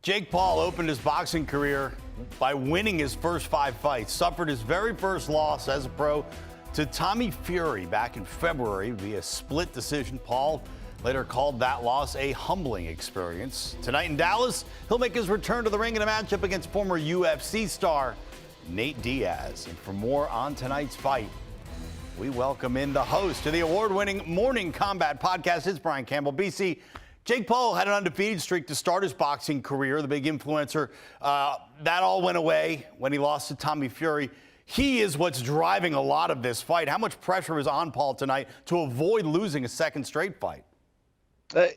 Jake Paul opened his boxing career by winning his first 5 fights, suffered his very first loss as a pro to Tommy Fury back in February via split decision. Paul later called that loss a humbling experience. Tonight in Dallas, he'll make his return to the ring in a matchup against former UFC star Nate Diaz. And for more on tonight's fight, we welcome in the host of the award-winning Morning Combat podcast. It's Brian Campbell. BC, Jake Paul had an undefeated streak to start his boxing career, the big influencer. That all went away when he lost to Tommy Fury. He is what's driving a lot of this fight. How much pressure is on Paul tonight to avoid losing a second straight fight?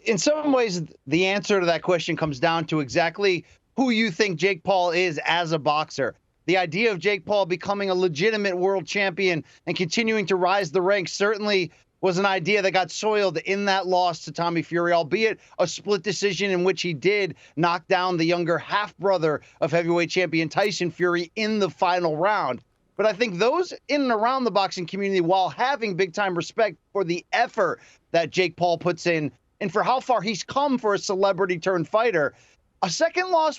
In some ways, the answer to that question comes down to exactly who you think Jake Paul is as a boxer. The idea of Jake Paul becoming a legitimate world champion and continuing to rise the ranks certainly was an idea that got soiled in that loss to Tommy Fury, albeit a split decision in which he did knock down the younger half-brother of heavyweight champion Tyson Fury in the final round. But I think those in and around the boxing community, while having big-time respect for the effort that Jake Paul puts in and for how far he's come for a celebrity-turned-fighter, a second loss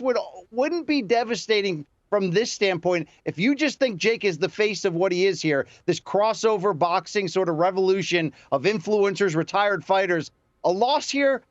wouldn't be devastating from this standpoint. If you just think Jake is the face of what he is here, this crossover boxing sort of revolution of influencers, retired fighters, a loss here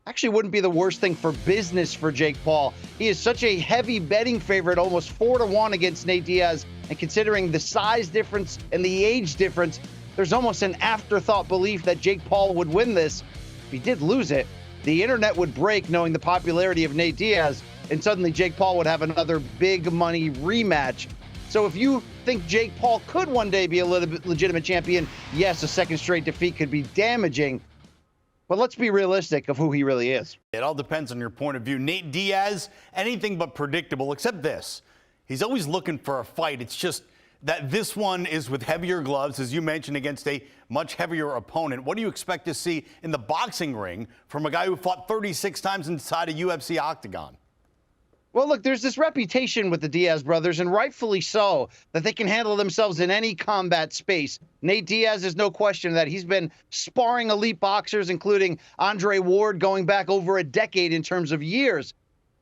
actually wouldn't be the worst thing for business for Jake Paul. He is such a heavy betting favorite, almost 4-1 against Nate Diaz. And considering the size difference and the age difference, there's almost an afterthought belief that Jake Paul would win this. If he did lose it, the internet would break knowing the popularity of Nate Diaz, and suddenly Jake Paul would have another big money rematch. So if you think Jake Paul could one day be a legitimate champion, yes, a second straight defeat could be damaging. But let's be realistic of who he really is. It all depends on your point of view. Nate Diaz, anything but predictable, except this. He's always looking for a fight. It's just that this one is with heavier gloves, as you mentioned, against a much heavier opponent. What do you expect to see in the boxing ring from a guy who fought 36 times inside a UFC octagon? Well, look, there's this reputation with the Diaz brothers, and rightfully so, that they can handle themselves in any combat space. Nate Diaz is no question that he's been sparring elite boxers, including Andre Ward, going back over a decade in terms of years.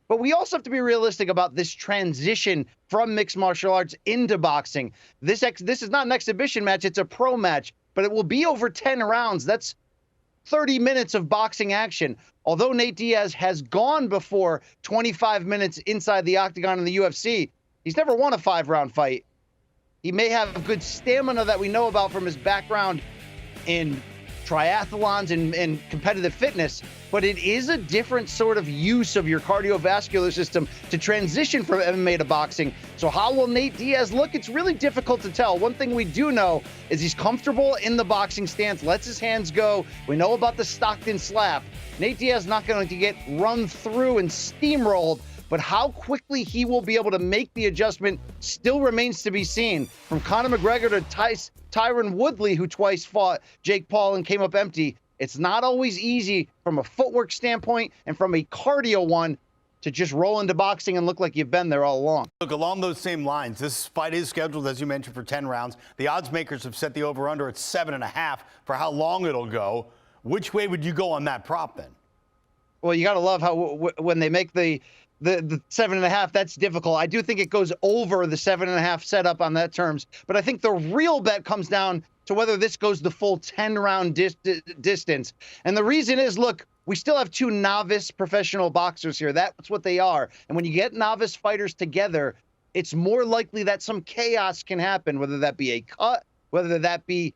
But we also have to be realistic about this transition from mixed martial arts into boxing. This is not an exhibition match, it's a pro match, but it will be over 10 rounds. That's 30 minutes of boxing action. Although Nate Diaz has gone before 25 minutes inside the octagon in the UFC, he's never won a 5-round fight. He may have good stamina that we know about from his background in triathlons and competitive fitness, but it is a different sort of use of your cardiovascular system to transition from MMA to boxing. So how will Nate Diaz look? It's really difficult to tell. One thing we do know is he's comfortable in the boxing stance, lets his hands go. We know about the Stockton slap. Nate Diaz not going to get run through and steamrolled, but how quickly he will be able to make the adjustment still remains to be seen. From Conor McGregor to Tyron Woodley, who twice fought Jake Paul and came up empty, it's not always easy from a footwork standpoint and from a cardio one to just roll into boxing and look like you've been there all along. Look, along those same lines, this fight is scheduled, as you mentioned, for 10 rounds. The odds makers have set the over-under at 7.5 for how long it'll go. Which way would you go on that prop then? Well, you got to love how when they make the 7.5, that's difficult. I do think it goes over the 7.5 setup on that terms, but I think the real bet comes down to whether this goes the full 10-round distance. And the reason is, look, we still have 2 novice professional boxers here. That's what they are. And when you get novice fighters together, it's more likely that some chaos can happen, whether that be a cut, whether that be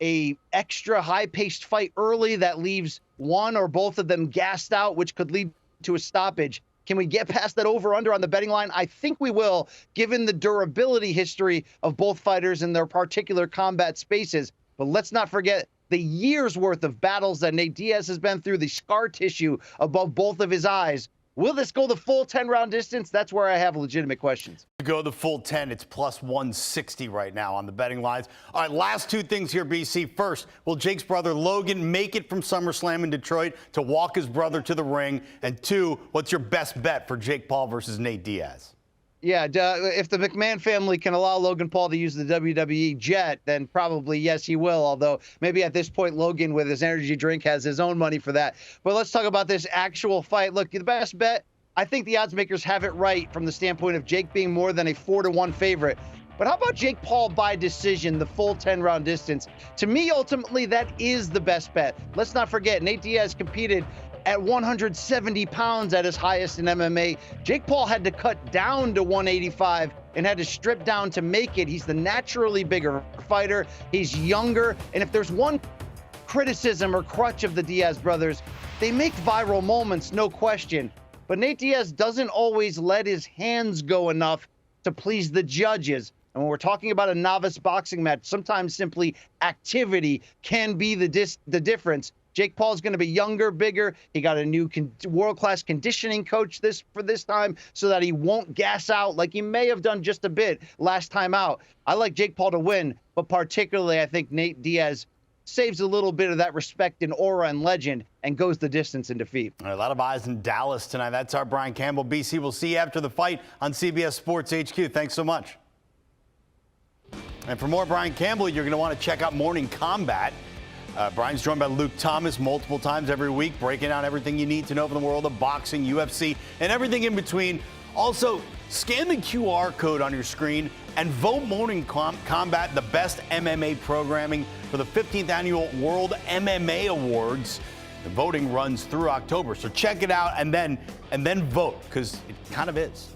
a extra high-paced fight early that leaves one or both of them gassed out, which could lead to a stoppage. Can we get past that over-under on the betting line? I think we will, given the durability history of both fighters in their particular combat spaces. But let's not forget the years' worth of battles that Nate Diaz has been through, the scar tissue above both of his eyes. Will this go the full 10-round distance? That's where I have legitimate questions. To go the full 10, it's plus 160 right now on the betting lines. All right, last 2 things here, BC. First, will Jake's brother Logan make it from SummerSlam in Detroit to walk his brother to the ring? And 2, what's your best bet for Jake Paul versus Nate Diaz? Yeah, if the McMahon family can allow Logan Paul to use the WWE jet, then probably, yes, he will. Although maybe at this point, Logan, with his energy drink, has his own money for that. But let's talk about this actual fight. Look, the best bet, I think the odds makers have it right from the standpoint of Jake being more than a 4-1 favorite. But how about Jake Paul by decision, the full 10-round distance? To me, ultimately, that is the best bet. Let's not forget, Nate Diaz competed at 170 pounds at his highest in MMA. Jake Paul had to cut down to 185 and had to strip down to make it. He's the naturally bigger fighter. He's younger. And if there's one criticism or crutch of the Diaz brothers, they make viral moments, no question. But Nate Diaz doesn't always let his hands go enough to please the judges. And when we're talking about a novice boxing match, sometimes simply activity can be the difference. Jake Paul's going to be younger, bigger. He got a new world-class conditioning coach for this time so that he won't gas out like he may have done just a bit last time out. I like Jake Paul to win, but particularly I think Nate Diaz saves a little bit of that respect and aura and legend and goes the distance in defeat. A lot of eyes in Dallas tonight. That's our Brian Campbell. BC, we'll see you after the fight on CBS Sports HQ. Thanks so much. And for more Brian Campbell, you're going to want to check out Morning Combat. Brian's joined by Luke Thomas multiple times every week, breaking down everything you need to know from the world of boxing, UFC, and everything in between. Also, scan the QR code on your screen and vote Morning Combat the best MMA programming for the 15th Annual World MMA Awards. The voting runs through October, so check it out and then vote, because it kind of is.